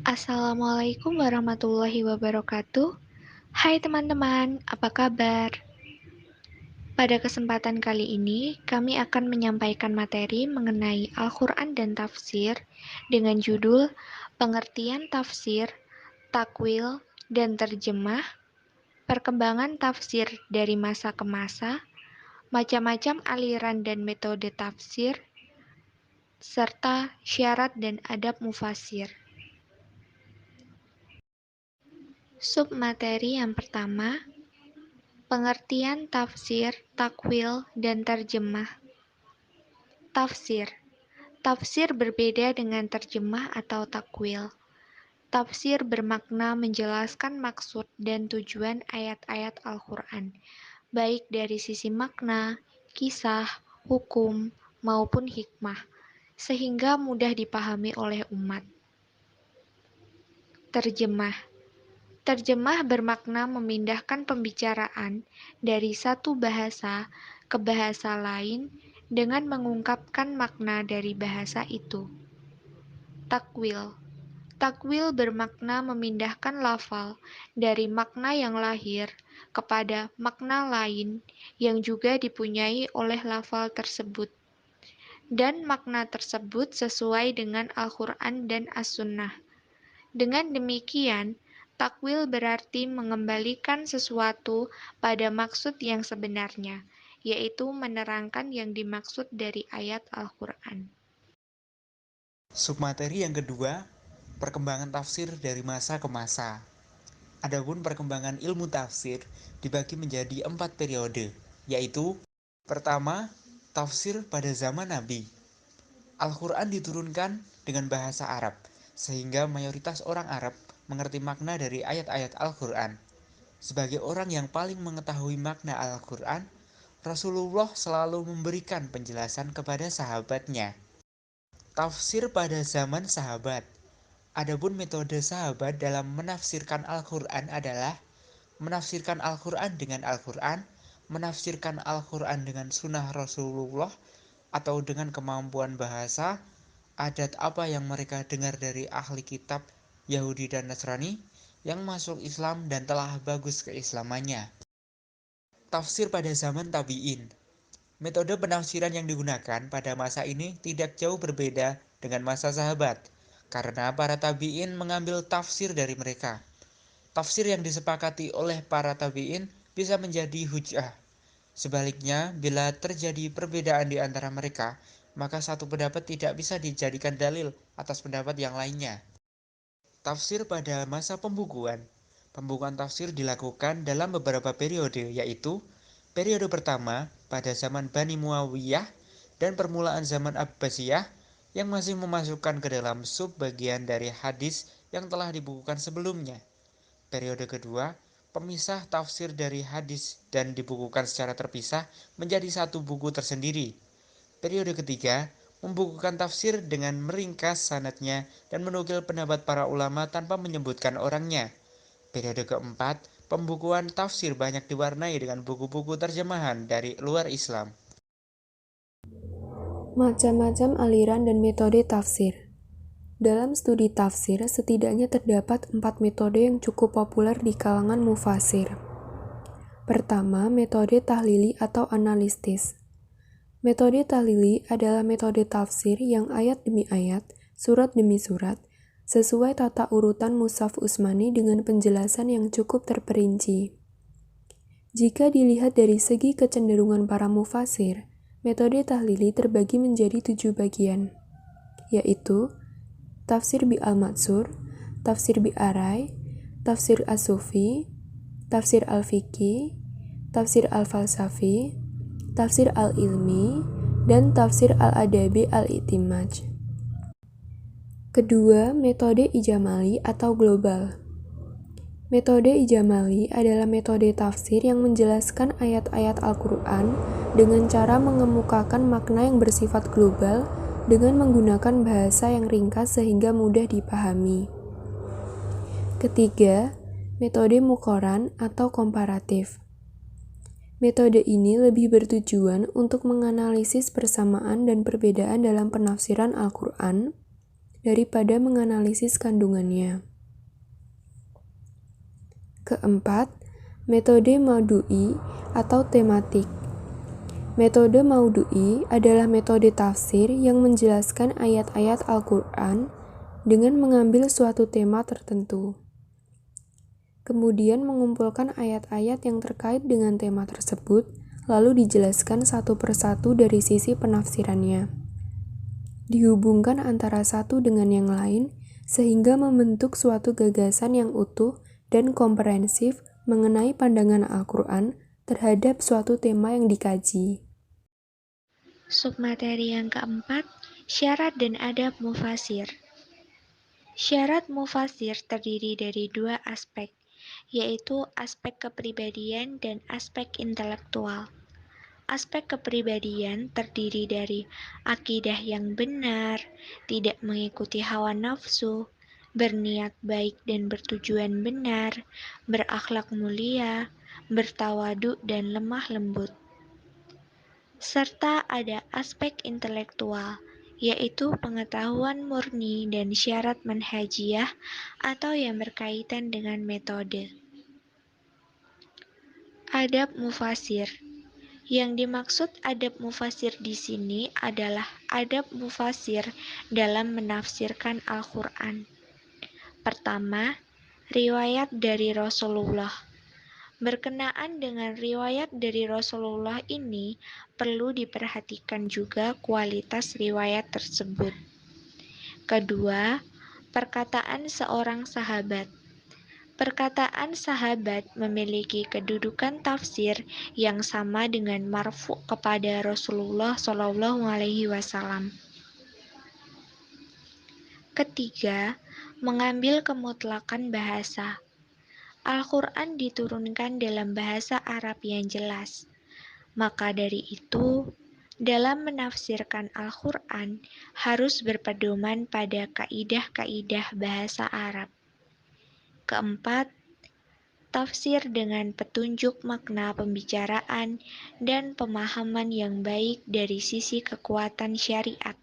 Assalamualaikum warahmatullahi wabarakatuh. Hai teman-teman, apa kabar? Pada kesempatan kali ini, kami akan menyampaikan materi mengenai Al-Quran dan Tafsir dengan judul Pengertian Tafsir, Takwil, dan Terjemah, Perkembangan Tafsir dari Masa ke Masa, Macam-macam aliran dan metode tafsir, serta syarat dan adab mufasir. Submateri yang pertama, pengertian tafsir, takwil, dan terjemah. Tafsir. Tafsir berbeda dengan terjemah atau takwil. Tafsir bermakna menjelaskan maksud dan tujuan ayat-ayat Al-Quran, baik dari sisi makna, kisah, hukum, maupun hikmah, sehingga mudah dipahami oleh umat. Terjemah. Terjemah bermakna memindahkan pembicaraan dari satu bahasa ke bahasa lain dengan mengungkapkan makna dari bahasa itu. Takwil. Takwil bermakna memindahkan lafal dari makna yang lahir kepada makna lain yang juga dipunyai oleh lafal tersebut, dan makna tersebut sesuai dengan Al-Quran dan As-Sunnah. Dengan demikian, takwil berarti mengembalikan sesuatu pada maksud yang sebenarnya, yaitu menerangkan yang dimaksud dari ayat Al-Quran. Submateri yang kedua, perkembangan tafsir dari masa ke masa. Adapun perkembangan ilmu tafsir dibagi menjadi 4 periode, yaitu pertama, tafsir pada zaman Nabi. Al-Quran diturunkan dengan bahasa Arab, sehingga mayoritas orang Arab mengerti makna dari ayat-ayat Al-Quran. Sebagai orang yang paling mengetahui makna Al-Quran, Rasulullah selalu memberikan penjelasan kepada sahabatnya. Tafsir pada zaman sahabat. Adapun metode sahabat dalam menafsirkan Al-Quran adalah menafsirkan Al-Quran dengan Al-Quran, menafsirkan Al-Quran dengan sunnah Rasulullah, atau dengan kemampuan bahasa, adat apa yang mereka dengar dari ahli kitab Yahudi dan Nasrani yang masuk Islam dan telah bagus keislamannya. Tafsir pada zaman tabi'in. Metode penafsiran yang digunakan pada masa ini tidak jauh berbeda dengan masa sahabat, karena para tabi'in mengambil tafsir dari mereka. Tafsir yang disepakati oleh para tabi'in bisa menjadi hujjah. Sebaliknya, bila terjadi perbedaan di antara mereka, maka satu pendapat tidak bisa dijadikan dalil atas pendapat yang lainnya. Tafsir pada masa pembukuan. Pembukuan tafsir dilakukan dalam beberapa periode, yaitu periode pertama pada zaman Bani Muawiyah dan permulaan zaman Abbasiyah yang masih memasukkan ke dalam sub-bagian dari hadis yang telah dibukukan sebelumnya. Periode kedua, pemisah tafsir dari hadis dan dibukukan secara terpisah menjadi satu buku tersendiri. Periode ketiga, membukukan tafsir dengan meringkas sanadnya dan menukil pendapat para ulama tanpa menyebutkan orangnya. Periode keempat, pembukuan tafsir banyak diwarnai dengan buku-buku terjemahan dari luar Islam. Macam-macam aliran dan metode tafsir. Dalam studi tafsir, setidaknya terdapat 4 metode yang cukup populer di kalangan mufasir. Pertama, metode tahlili atau analistis. Metode tahlili adalah metode tafsir yang ayat demi ayat, surat demi surat, sesuai tata urutan Mushaf Utsmani dengan penjelasan yang cukup terperinci. Jika dilihat dari segi kecenderungan para mufasir, metode tahlili terbagi menjadi 7 bagian, yaitu Tafsir bi al-Matsur, Tafsir bi Arai, Tafsir as-Sufi, Tafsir al-Fiqi, Tafsir al-Falsafi, Tafsir al-Ilmi, dan Tafsir al-Adabi al-I'timaj. Kedua, metode ijamali atau global. Metode ijamali adalah metode tafsir yang menjelaskan ayat-ayat Al-Quran dengan cara mengemukakan makna yang bersifat global dengan menggunakan bahasa yang ringkas sehingga mudah dipahami. Ketiga, metode muqaran atau komparatif. Metode ini lebih bertujuan untuk menganalisis persamaan dan perbedaan dalam penafsiran Al-Quran, daripada menganalisis kandungannya. Keempat, metode maudu'i atau tematik. Metode maudu'i adalah metode tafsir yang menjelaskan ayat-ayat Al-Quran dengan mengambil suatu tema tertentu. Kemudian mengumpulkan ayat-ayat yang terkait dengan tema tersebut, lalu dijelaskan satu persatu dari sisi penafsirannya. Dihubungkan antara satu dengan yang lain, sehingga membentuk suatu gagasan yang utuh dan komprehensif mengenai pandangan Al-Quran terhadap suatu tema yang dikaji. Submateri yang keempat, syarat dan adab mufasir. Syarat mufasir terdiri dari dua aspek, yaitu aspek kepribadian dan aspek intelektual. Aspek kepribadian terdiri dari akidah yang benar, tidak mengikuti hawa nafsu, berniat baik dan bertujuan benar, berakhlak mulia, bertawadu dan lemah lembut. Serta ada aspek intelektual, yaitu pengetahuan murni dan syarat manhajiyah atau yang berkaitan dengan metode. Adab mufasir. Yang dimaksud adab mufasir di sini adalah adab mufasir dalam menafsirkan Al-Quran. Pertama, riwayat dari Rasulullah. Berkenaan dengan riwayat dari Rasulullah ini, perlu diperhatikan juga kualitas riwayat tersebut. Kedua, perkataan seorang sahabat. Perkataan sahabat memiliki kedudukan tafsir yang sama dengan marfu kepada Rasulullah SAW. Ketiga, mengambil kemutlakan bahasa. Al-Quran diturunkan dalam bahasa Arab yang jelas. Maka dari itu, dalam menafsirkan Al-Quran harus berpedoman pada kaidah-kaidah bahasa Arab. Keempat, tafsir dengan petunjuk makna pembicaraan dan pemahaman yang baik dari sisi kekuatan syariat.